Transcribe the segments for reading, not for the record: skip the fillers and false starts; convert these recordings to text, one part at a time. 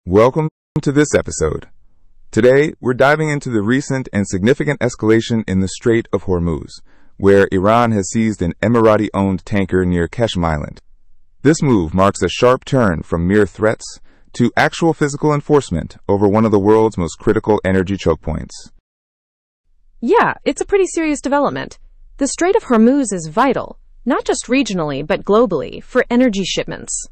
Welcome to this episode. Today, we're diving into the recent and significant escalation in the Strait of Hormuz, where Iran has seized an Emirati-owned tanker near Qeshm Island. This move marks a sharp turn from mere threats to actual physical enforcement over one of the world's most critical energy choke points. Yeah, it's a pretty serious development. The Strait of Hormuz is vital, not just regionally but globally, for energy shipments.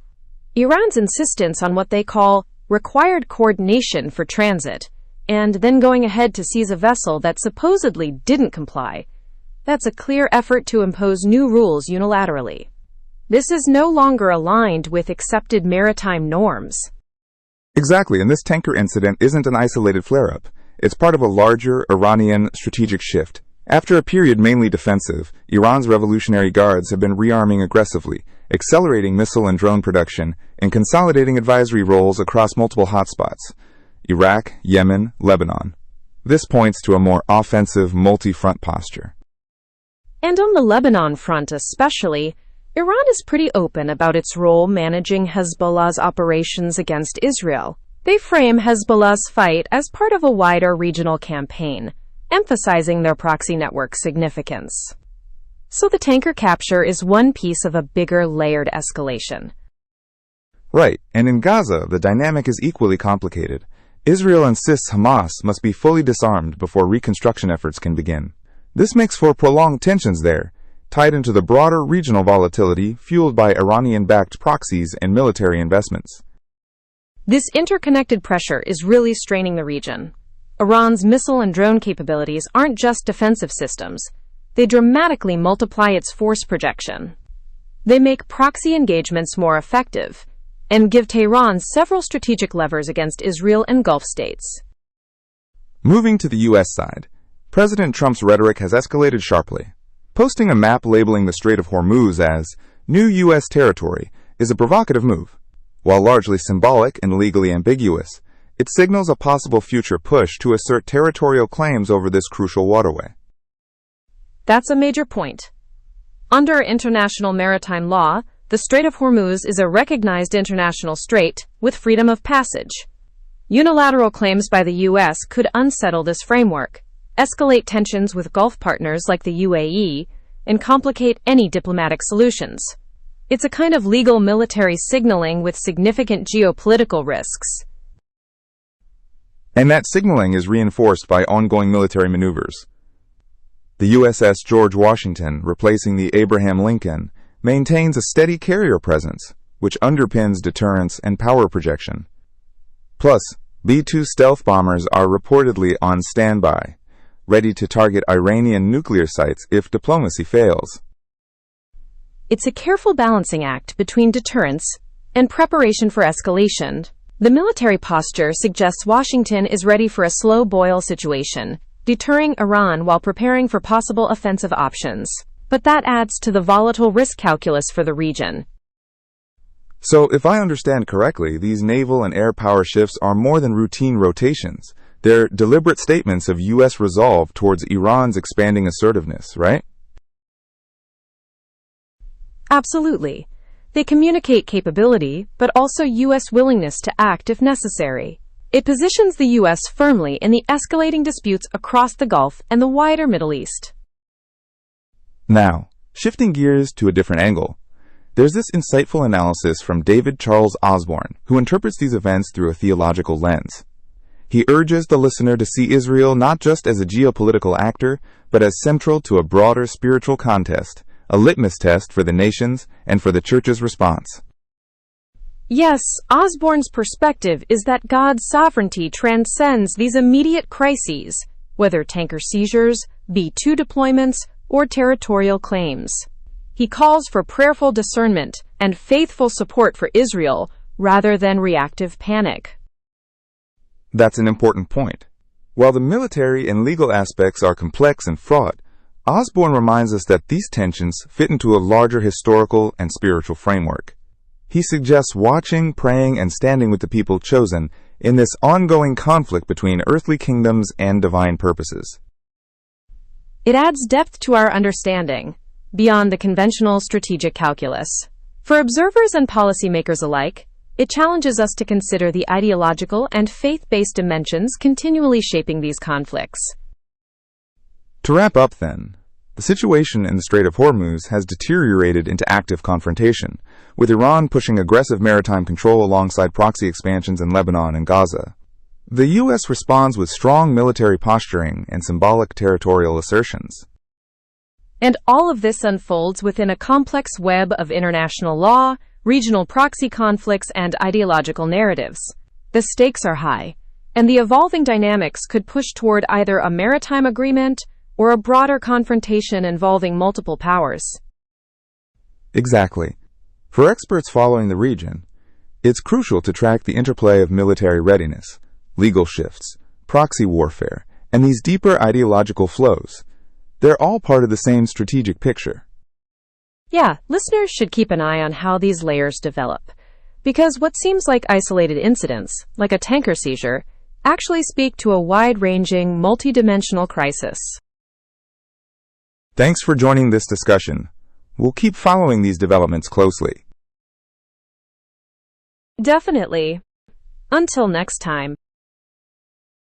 Iran's insistence on what they call required coordination for transit, and then going ahead to seize a vessel that supposedly didn't comply, that's a clear effort to impose new rules unilaterally. This is no longer aligned with accepted maritime norms. Exactly, and this tanker incident isn't an isolated flare-up. It's part of a larger Iranian strategic shift. After a period mainly defensive, Iran's Revolutionary Guards have been rearming aggressively, accelerating missile and drone production, and consolidating advisory roles across multiple hotspots: Iraq, Yemen, Lebanon. This points to a more offensive, multi-front posture. And on the Lebanon front especially, Iran is pretty open about its role managing Hezbollah's operations against Israel. They frame Hezbollah's fight as part of a wider regional campaign, emphasizing their proxy network's significance. So the tanker capture is one piece of a bigger layered escalation. Right, and in Gaza, the dynamic is equally complicated. Israel insists Hamas must be fully disarmed before reconstruction efforts can begin. This makes for prolonged tensions there, tied into the broader regional volatility fueled by Iranian-backed proxies and military investments. This interconnected pressure is really straining the region. Iran's missile and drone capabilities aren't just defensive systems. They dramatically multiply its force projection. They make proxy engagements more effective and give Tehran several strategic levers against Israel and Gulf states. Moving to the U.S. side, President Trump's rhetoric has escalated sharply. Posting a map labeling the Strait of Hormuz as new U.S. territory is a provocative move. While largely symbolic and legally ambiguous, it signals a possible future push to assert territorial claims over this crucial waterway. That's a major point. Under international maritime law, the Strait of Hormuz is a recognized international strait with freedom of passage. Unilateral claims by the U.S. could unsettle this framework, escalate tensions with Gulf partners like the UAE, and complicate any diplomatic solutions. It's a kind of legal military signaling with significant geopolitical risks. And that signaling is reinforced by ongoing military maneuvers. The USS George Washington, replacing the Abraham Lincoln, maintains a steady carrier presence, which underpins deterrence and power projection. Plus, B-2 stealth bombers are reportedly on standby, ready to target Iranian nuclear sites if diplomacy fails. It's a careful balancing act between deterrence and preparation for escalation. The military posture suggests Washington is ready for a slow boil situation, deterring Iran while preparing for possible offensive options. But that adds to the volatile risk calculus for the region. So, if I understand correctly, these naval and air power shifts are more than routine rotations. They're deliberate statements of U.S. resolve towards Iran's expanding assertiveness, right? Absolutely. They communicate capability, but also U.S. willingness to act if necessary. It positions the U.S. firmly in the escalating disputes across the Gulf and the wider Middle East. Now, shifting gears to a different angle, there's this insightful analysis from David Charles Osborne, who interprets these events through a theological lens. He urges the listener to see Israel not just as a geopolitical actor, but as central to a broader spiritual contest, a litmus test for the nations and for the Church's response. Yes, Osborne's perspective is that God's sovereignty transcends these immediate crises, whether tanker seizures, B-2 deployments, or territorial claims. He calls for prayerful discernment and faithful support for Israel rather than reactive panic. That's an important point. While the military and legal aspects are complex and fraught, Osborne reminds us that these tensions fit into a larger historical and spiritual framework. He suggests watching, praying, and standing with the people chosen in this ongoing conflict between earthly kingdoms and divine purposes. It adds depth to our understanding, beyond the conventional strategic calculus. For observers and policymakers alike, It challenges us to consider the ideological and faith-based dimensions continually shaping these conflicts. To wrap up then, the situation in the Strait of Hormuz has deteriorated into active confrontation, with Iran pushing aggressive maritime control alongside proxy expansions in Lebanon and Gaza. The U.S. responds with strong military posturing and symbolic territorial assertions. And all of this unfolds within a complex web of international law, regional proxy conflicts, and ideological narratives. The stakes are high, and the evolving dynamics could push toward either a maritime agreement or a broader confrontation involving multiple powers. Exactly. For experts following the region, it's crucial to track the interplay of military readiness, legal shifts, proxy warfare, and these deeper ideological flows. They're all part of the same strategic picture. Yeah, listeners should keep an eye on how these layers develop, because what seems like isolated incidents, like a tanker seizure, actually speak to a wide-ranging, multidimensional crisis. Thanks for joining this discussion. We'll keep following these developments closely. Definitely. Until next time.